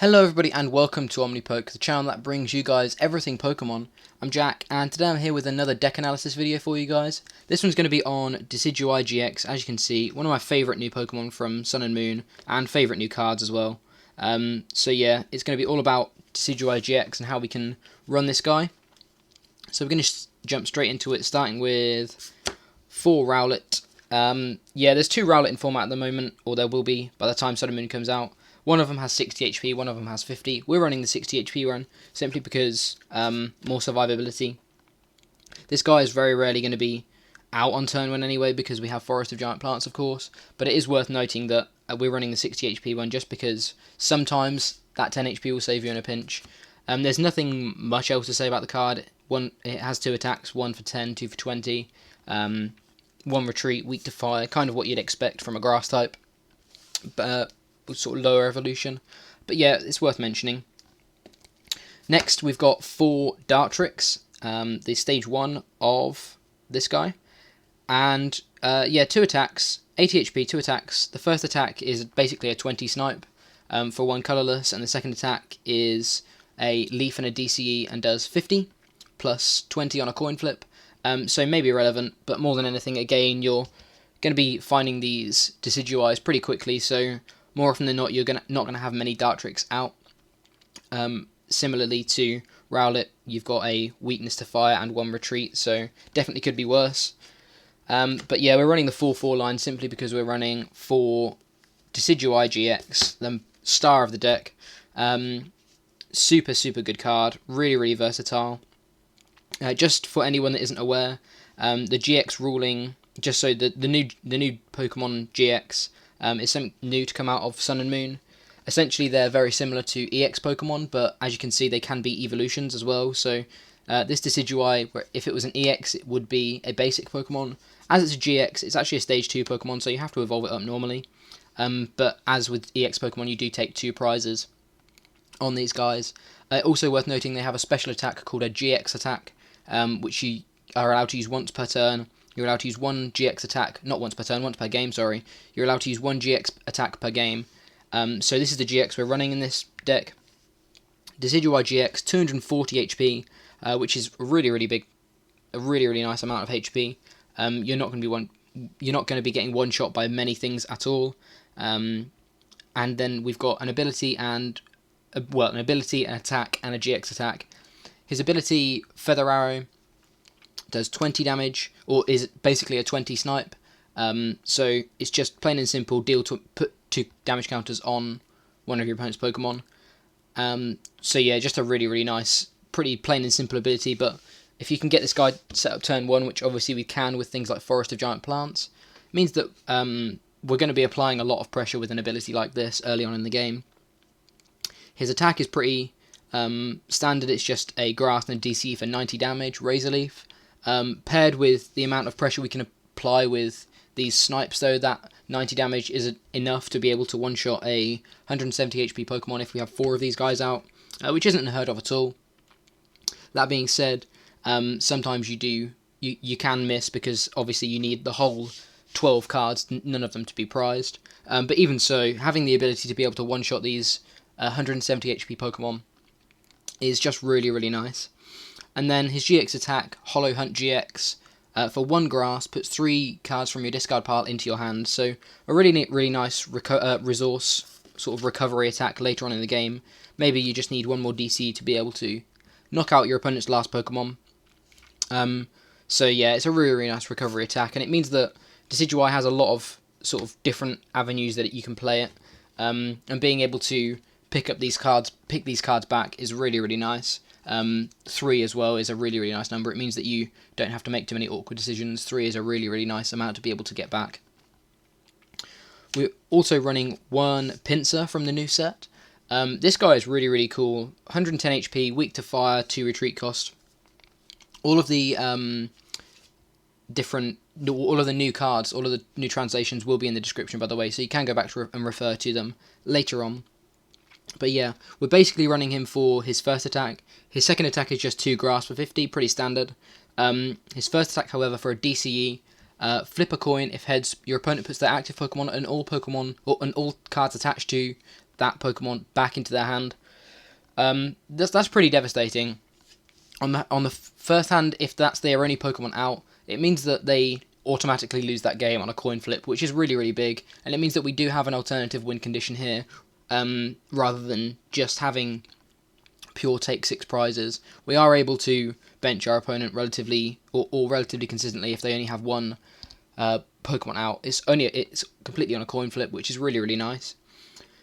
Hello everybody and welcome to Omnipoke, the channel that brings you guys everything Pokemon. I'm Jack and today I'm here with another deck analysis video for you guys. This one's going to be on Decidueye-GX, as you can see, one of my favourite new Pokemon from Sun and Moon, and favourite new cards as well. So yeah, it's going to be all about Decidueye-GX and how we can run this guy. So we're going to jump straight into it, starting with 4 Rowlet. Yeah, there's 2 Rowlet in format at the moment, or there will be by the time Sun and Moon comes out. One of them has 60 HP, one of them has 50. We're running the 60 HP run, simply because more survivability. This guy is very rarely going to be out on turn 1 anyway, because we have Forest of Giant Plants, of course. But it is worth noting that we're running the 60 HP one, just because sometimes that 10 HP will save you in a pinch. There's nothing much else to say about the card. It has 2 attacks, 1 for 10, 2 for 20. 1 retreat, weak to fire, kind of what you'd expect from a grass type. But sort of lower evolution, but yeah, it's worth mentioning. Next, we've got 4 Dartrix, the stage 1 of this guy, and yeah, 2 attacks, 80 HP, 2 attacks. The first attack is basically a 20 snipe for 1 Colourless, and the second attack is a leaf and a DCE and does 50 plus 20 on a coin flip. So maybe irrelevant, but more than anything, again, you're going to be finding these Decidueyes pretty quickly, so more often than not, you're not going to have many Dartrix out. Similarly to Rowlet, you've got a weakness to fire and 1 retreat, so definitely could be worse. But yeah, we're running the 4-4 line simply because we're running 4 Decidueye-GX, the star of the deck. Super good card, really versatile. Just for anyone that isn't aware, the GX ruling, just so the new Pokemon GX is something new to come out of Sun and Moon. Essentially, they're very similar to EX Pokemon, but as you can see, they can be evolutions as well. So this Decidueye, if it was an EX, it would be a basic Pokemon. As it's a GX, it's actually a stage 2 Pokemon, so you have to evolve it up normally. But as with EX Pokemon, you do take 2 prizes on these guys. Also worth noting, they have a special attack called a GX attack, which you are allowed to use once per turn. You're allowed to use 1 GX attack, not once per turn, once per game, sorry. You're allowed to use 1 GX attack per game. So this is the GX we're running in this deck. Decidueye-GX, 240 HP, which is really big, a really nice amount of HP. You're not going to be getting one shot by many things at all. And then we've got an ability and an ability, an attack, and a GX attack. His ability, Feather Arrow, does 20 damage, or is basically a 20 snipe. So it's just plain and simple, put 2 damage counters on one of your opponent's Pokemon. So yeah, just a really nice, pretty plain and simple ability, but if you can get this guy set up turn 1, which obviously we can with things like Forest of Giant Plants, it means that we're going to be applying a lot of pressure with an ability like this early on in the game. His attack is pretty standard, it's just a grass and a DC for 90 damage, Razor Leaf. Paired with the amount of pressure we can apply with these snipes, though, that 90 damage is enough to be able to one-shot a 170 HP Pokemon if we have 4 of these guys out, which isn't unheard of at all. That being said, sometimes you can miss, because obviously you need the whole 12 cards, none of them to be prized. But even so, having the ability to be able to one-shot these 170 HP Pokemon is just really nice. And then his GX attack, Hollow Hunt GX, for 1 grass, puts 3 cards from your discard pile into your hand. So a really nice resource sort of recovery attack later on in the game. Maybe you just need 1 more DC to be able to knock out your opponent's last Pokemon. So yeah, it's a really nice recovery attack, and it means that Decidueye has a lot of sort of different avenues that you can play it. And being able to pick these cards back is really nice. 3 as well is a really nice number. It means that you don't have to make too many awkward decisions. 3 is a really nice amount to be able to get back. We're also running 1 Pinsir from the new set. This guy is really cool. 110 HP, weak to fire, 2 retreat cost. All of the new cards, all of the new translations will be in the description, by the way, so you can go back and refer to them later on. But yeah, we're basically running him for his first attack. His second attack is just 2 grass for 50, pretty standard. His first attack, however, for a DCE, flip a coin. If heads, your opponent puts their active Pokemon and all cards attached to that Pokemon back into their hand. That's pretty devastating. On the first hand, if that's their only Pokemon out, it means that they automatically lose that game on a coin flip, which is really, really big, and it means that we do have an alternative win condition here, rather than just having pure take 6 prizes. We are able to bench our opponent relatively or relatively consistently if they only have one Pokemon out. It's completely on a coin flip, which is really, really nice.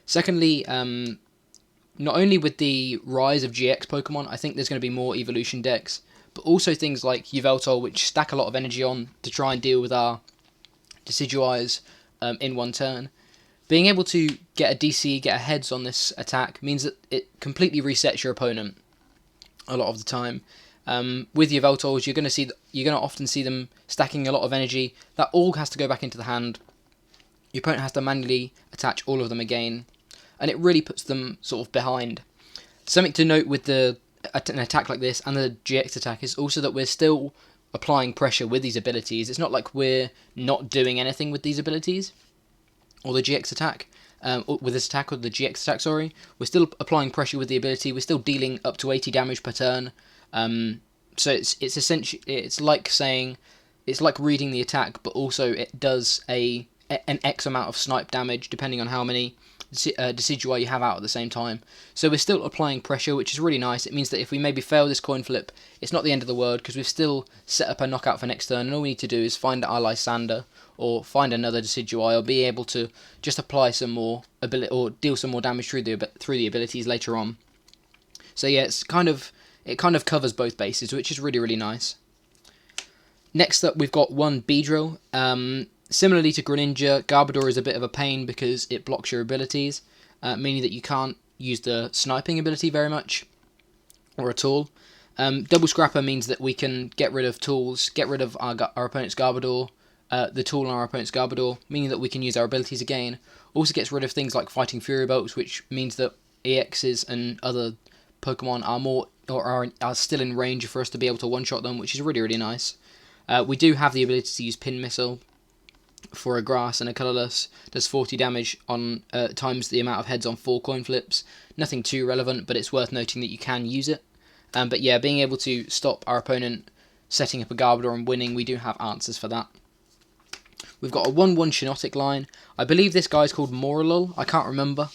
Secondly, not only with the rise of GX Pokemon, I think there's going to be more evolution decks, but also things like Yveltal, which stack a lot of energy on to try and deal with our Decidueyes in one turn. Being able to get a DC, get a heads on this attack, means that it completely resets your opponent a lot of the time. With Yveltals, you're going to often see them stacking a lot of energy. That all has to go back into the hand. Your opponent has to manually attach all of them again, and it really puts them sort of behind. Something to note with an attack like this and the GX attack is also that we're still applying pressure with these abilities. It's not like we're not doing anything with these abilities, or the GX attack, with this attack, or the GX attack, sorry. We're still applying pressure with the ability, we're still dealing up to 80 damage per turn. So it's essentially, it's like reading the attack, but also it does an X amount of snipe damage, depending on how many Decidueye you have out at the same time. So we're still applying pressure, which is really nice. It means that if we maybe fail this coin flip, it's not the end of the world, because we've still set up a knockout for next turn, and all we need to do is find our Lysandre, or find another Decidueye, or be able to just apply some more ability, or deal some more damage through the abilities later on. So yeah, it kind of covers both bases, which is really, really nice. Next up, we've got one Beedrill. Similarly to Greninja, Garbodor is a bit of a pain because it blocks your abilities, meaning that you can't use the sniping ability very much, or at all. Double Scrapper means that we can get rid of tools, get rid of our opponent's Garbodor, the tool on our opponent's Garbodor, meaning that we can use our abilities again. Also gets rid of things like Fighting Fury Bolts, which means that EXs and other Pokemon are still in range for us to be able to one-shot them, which is really, really nice. We do have the ability to use Pin Missile for a Grass and a Colourless. Does 40 damage on times the amount of heads on 4 coin flips. Nothing too relevant, but it's worth noting that you can use it. But yeah, being able to stop our opponent setting up a Garbodor and winning, we do have answers for that. We've got a 1-1 Shiinotic line. I believe this guy's called Morelull. I can't remember.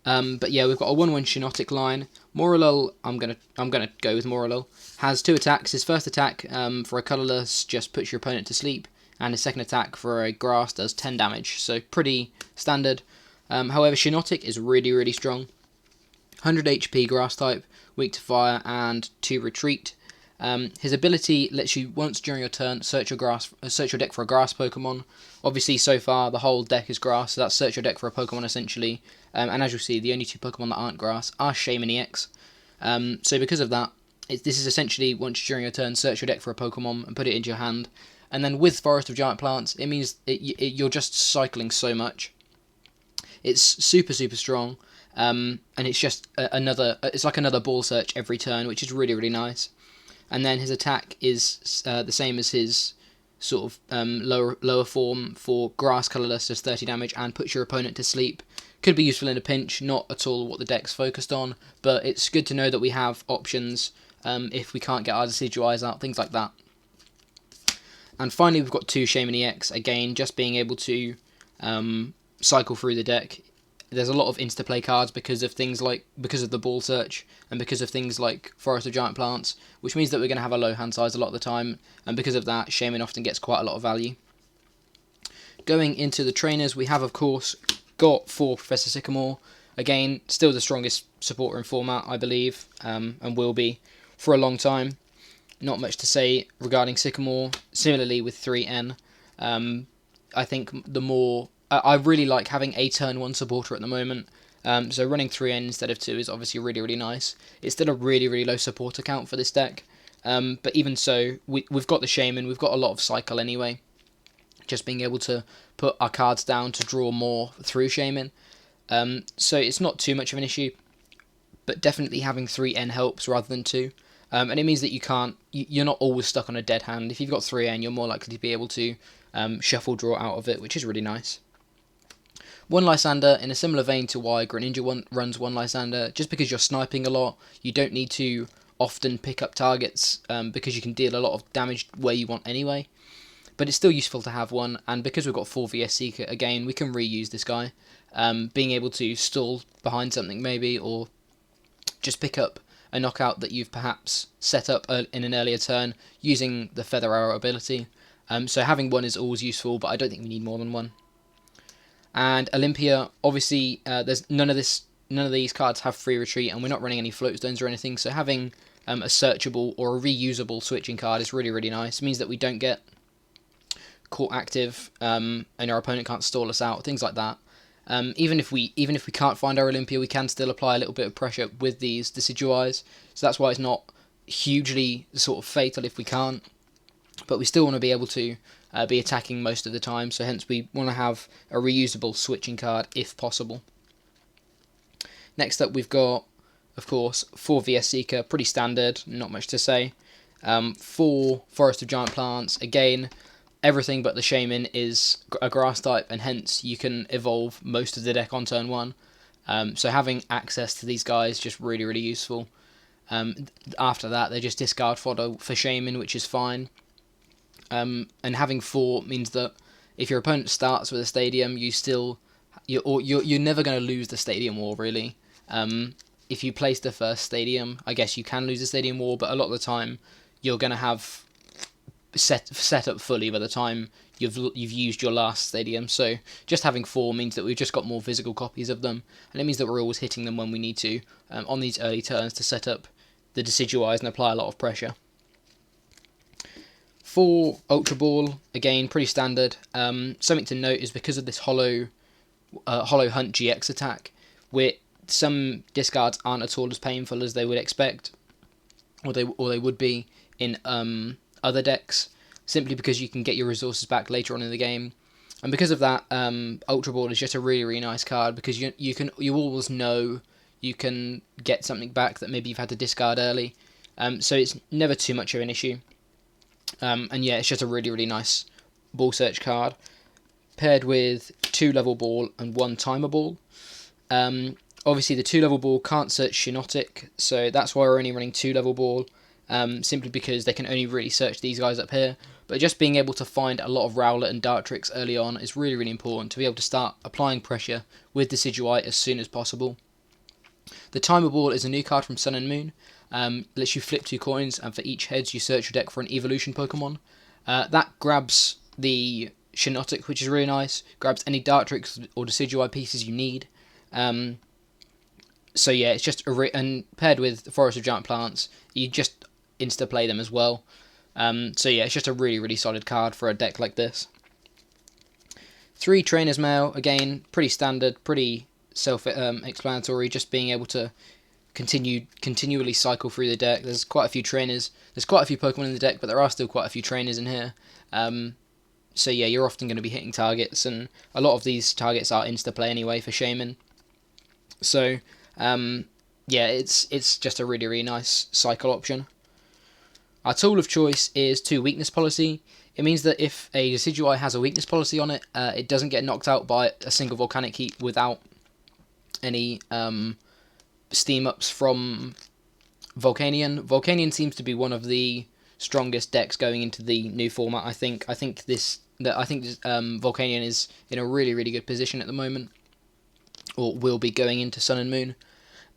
But yeah, we've got a 1-1 Shiinotic line. Morelull, I'm gonna go with Morelull. Has 2 attacks. His first attack for a Colourless just puts your opponent to sleep, and his second attack for a Grass does 10 damage. So pretty standard. However, Shiinotic is really, really strong. 100 HP Grass type, weak to fire, and 2 retreat. His ability lets you once during your turn search your deck for a Grass Pokemon. Obviously, so far the whole deck is Grass, so that's search your deck for a Pokemon essentially. And as you'll see, the only 2 Pokemon that aren't Grass are Shaymin-EX. So because of that, this is essentially once during your turn search your deck for a Pokemon and put it into your hand. And then with Forest of Giant Plants, it means you're just cycling so much. It's super, super strong. And it's just it's like another ball search every turn, which is really, really nice. And then his attack is the same as his sort of lower form for Grass Colourless, does 30 damage and puts your opponent to sleep. Could be useful in a pinch, not at all what the deck's focused on, but it's good to know that we have options if we can't get our Decidueyes out, things like that. And finally, we've got 2 Shaymin-EX, again, just being able to cycle through the deck. There's a lot of insta-play cards because of the ball search, and because of things like Forest of Giant Plants, which means that we're going to have a low hand size a lot of the time, and because of that, Shaymin often gets quite a lot of value. Going into the trainers, we have, of course, got 4 Professor Sycamore. Again, still the strongest supporter in format, I believe, and will be for a long time. Not much to say regarding Sycamore. Similarly with 3N, I think I really like having a turn 1 supporter at the moment. So running 3N instead of 2 is obviously really, really nice. It's still a really, really low supporter count for this deck. But even so, we've got the Shaymin, we've got a lot of cycle anyway. Just being able to put our cards down to draw more through Shaymin. So it's not too much of an issue. But definitely having 3N helps rather than 2. And it means that you're not always stuck on a dead hand. If you've got 3N, you're more likely to be able to shuffle draw out of it, which is really nice. One Lysandre, in a similar vein to why Greninja runs one Lysandre, just because you're sniping a lot, you don't need to often pick up targets because you can deal a lot of damage where you want anyway. But it's still useful to have one, and because we've got 4 VS Seeker, again, we can reuse this guy. Being able to stall behind something maybe, or just pick up a knockout that you've perhaps set up in an earlier turn using the Feather Arrow ability. So having one is always useful, but I don't think we need more than one. And Olympia, obviously, there's none of these cards have free retreat, and we're not running any float stones or anything. So having a searchable or a reusable switching card is really, really nice. It means that we don't get caught active, and our opponent can't stall us out, things like that. Even if we can't find our Olympia, we can still apply a little bit of pressure with these Decidueyes. So that's why it's not hugely sort of fatal if we can't. But we still want to be able to be attacking most of the time, so hence we want to have a reusable switching card if possible. Next up we've got, of course, 4 VS Seeker, pretty standard, not much to say. 4 Forest of Giant Plants, again, everything but the Shaymin is a grass type, and hence you can evolve most of the deck on turn 1. So having access to these guys is just really, really useful. After that, they just discard fodder for Shaymin, which is fine. And having 4 means that if your opponent starts with a stadium, you're never going to lose the stadium war, really. If you place the first stadium, I guess you can lose the stadium war, but a lot of the time you're going to have set up fully by the time you've used your last stadium. So just having 4 means that we've just got more physical copies of them, and it means that we're always hitting them when we need to on these early turns to set up the Decidueyes and apply a lot of pressure. 4 Ultra Ball, again, pretty standard. Something to note is because of this Hollow Hunt GX attack, where some discards aren't at all as painful as they would expect, or they would be in other decks, simply because you can get your resources back later on in the game. And because of that, Ultra Ball is just a really, really nice card, because you always know you can get something back that maybe you've had to discard early. So it's never too much of an issue. And yeah, it's just a really, really nice ball search card, paired with 2 level ball and 1 timer ball. Obviously the 2 level ball can't search Shiinotic, so that's why we're only running 2 level ball, simply because they can only really search these guys up here. But just being able to find a lot of Rowlet and Dartrix early on is really, really important to be able to start applying pressure with Decidueye as soon as possible. The timer ball is a new card from Sun and Moon. Lets you flip 2 coins, and for each heads you search your deck for an evolution Pokemon. That grabs the Shiinotic, which is really nice, grabs any Dartrix or Decidueye pieces you need. So yeah, it's just and paired with the Forest of Giant Plants, you just insta-play them as well. So yeah, it's just a really, really solid card for a deck like this. 3 Trainer's Mail, again, pretty standard, pretty self-explanatory, just being able to continually cycle through the deck. There's quite a few trainers, there's quite a few Pokemon in the deck, but there are still quite a few trainers in here. So yeah, you're often going to be hitting targets, and a lot of these targets are insta-play anyway for Shaymin. So yeah, it's just a really, really nice cycle option. Our tool of choice is 2 Weakness Policy. It means that if a Decidueye has a Weakness Policy on it, it doesn't get knocked out by a single Volcanic Heat without any steam ups from Volcanion. Volcanion seems to be one of the strongest decks going into the new format. I think Volcanion is in a really, really good position at the moment, or will be going into Sun and Moon.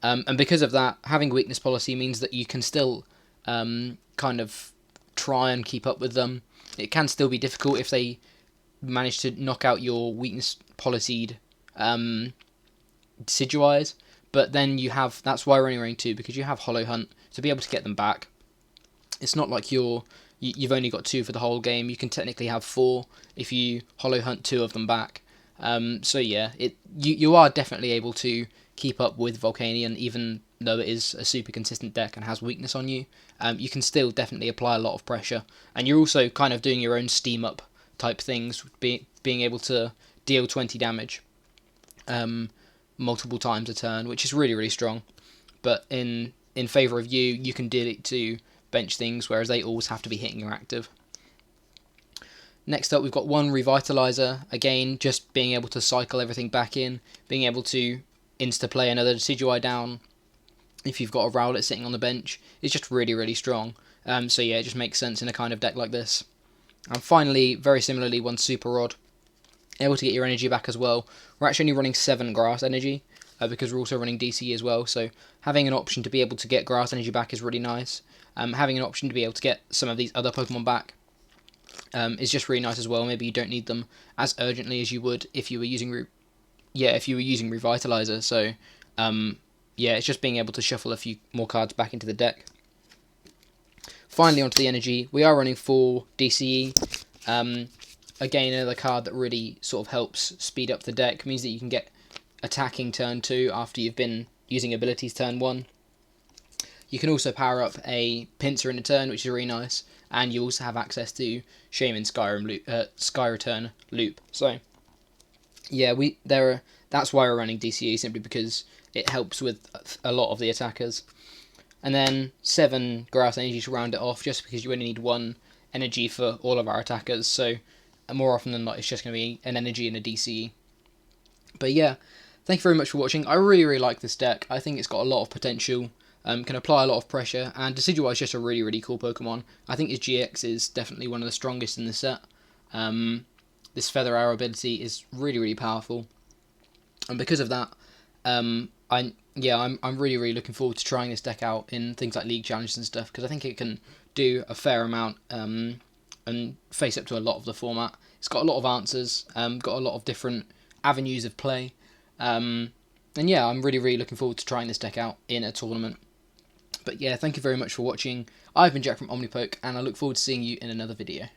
And because of that, having Weakness Policy means that you can still kind of try and keep up with them. It can still be difficult if they manage to knock out your Weakness Policied Decidueyes, but then that's why we're only running 2, because you have Hollow Hunt to be able to get them back. It's not like you've only got 2 for the whole game. You can technically have 4 if you Hollow Hunt 2 of them back. So yeah, you are definitely able to keep up with Volcanion, even though it is a super consistent deck and has weakness on you. You can still definitely apply a lot of pressure, and you're also kind of doing your own steam up type things, being able to deal 20 damage multiple times a turn, which is really, really strong. But in favour of you can deal it to bench things, whereas they always have to be hitting your active. Next up, we've got one Revitaliser. Again, just being able to cycle everything back in, being able to insta-play another Decidueye down if you've got a Rowlet sitting on the bench. It's just really, really strong. So yeah, it just makes sense in a kind of deck like this. And finally, very similarly, one Super Rod. Able to get your energy back as well. We're actually only running 7 grass energy, because we're also running DCE as well, so having an option to be able to get grass energy back is really nice. Having an option to be able to get some of these other Pokemon back is just really nice as well. Maybe you don't need them as urgently as you would if you were using Revitaliser. So yeah, it's just being able to shuffle a few more cards back into the deck. Finally, onto the energy. We are running 4 DCE. Again, another card that really sort of helps speed up the deck. Means that you can get attacking turn 2 after you've been using abilities turn 1. You can also power up a Pinsir in a turn, which is really nice. And you also have access to Shaymin Sky Return Loop. So yeah, that's why we're running DCE, simply because it helps with a lot of the attackers. And then 7 grass energy to round it off, just because you only need 1 energy for all of our attackers. So more often than not, it's just going to be an energy and a DCE. But yeah, thank you very much for watching. I really, really like this deck. I think it's got a lot of potential, can apply a lot of pressure, and Decidueye is just a really, really cool Pokemon. I think his GX is definitely one of the strongest in the set. This Feather Arrow ability is really, really powerful, and because of that, I'm really, really looking forward to trying this deck out in things like League Challenges and stuff, because I think it can do a fair amount and face up to a lot of the format. It's got a lot of answers, got a lot of different avenues of play, and yeah, I'm really, really looking forward to trying this deck out in a tournament. But yeah, thank you very much for watching. I've been Jack from Omnipoke, and I look forward to seeing you in another video.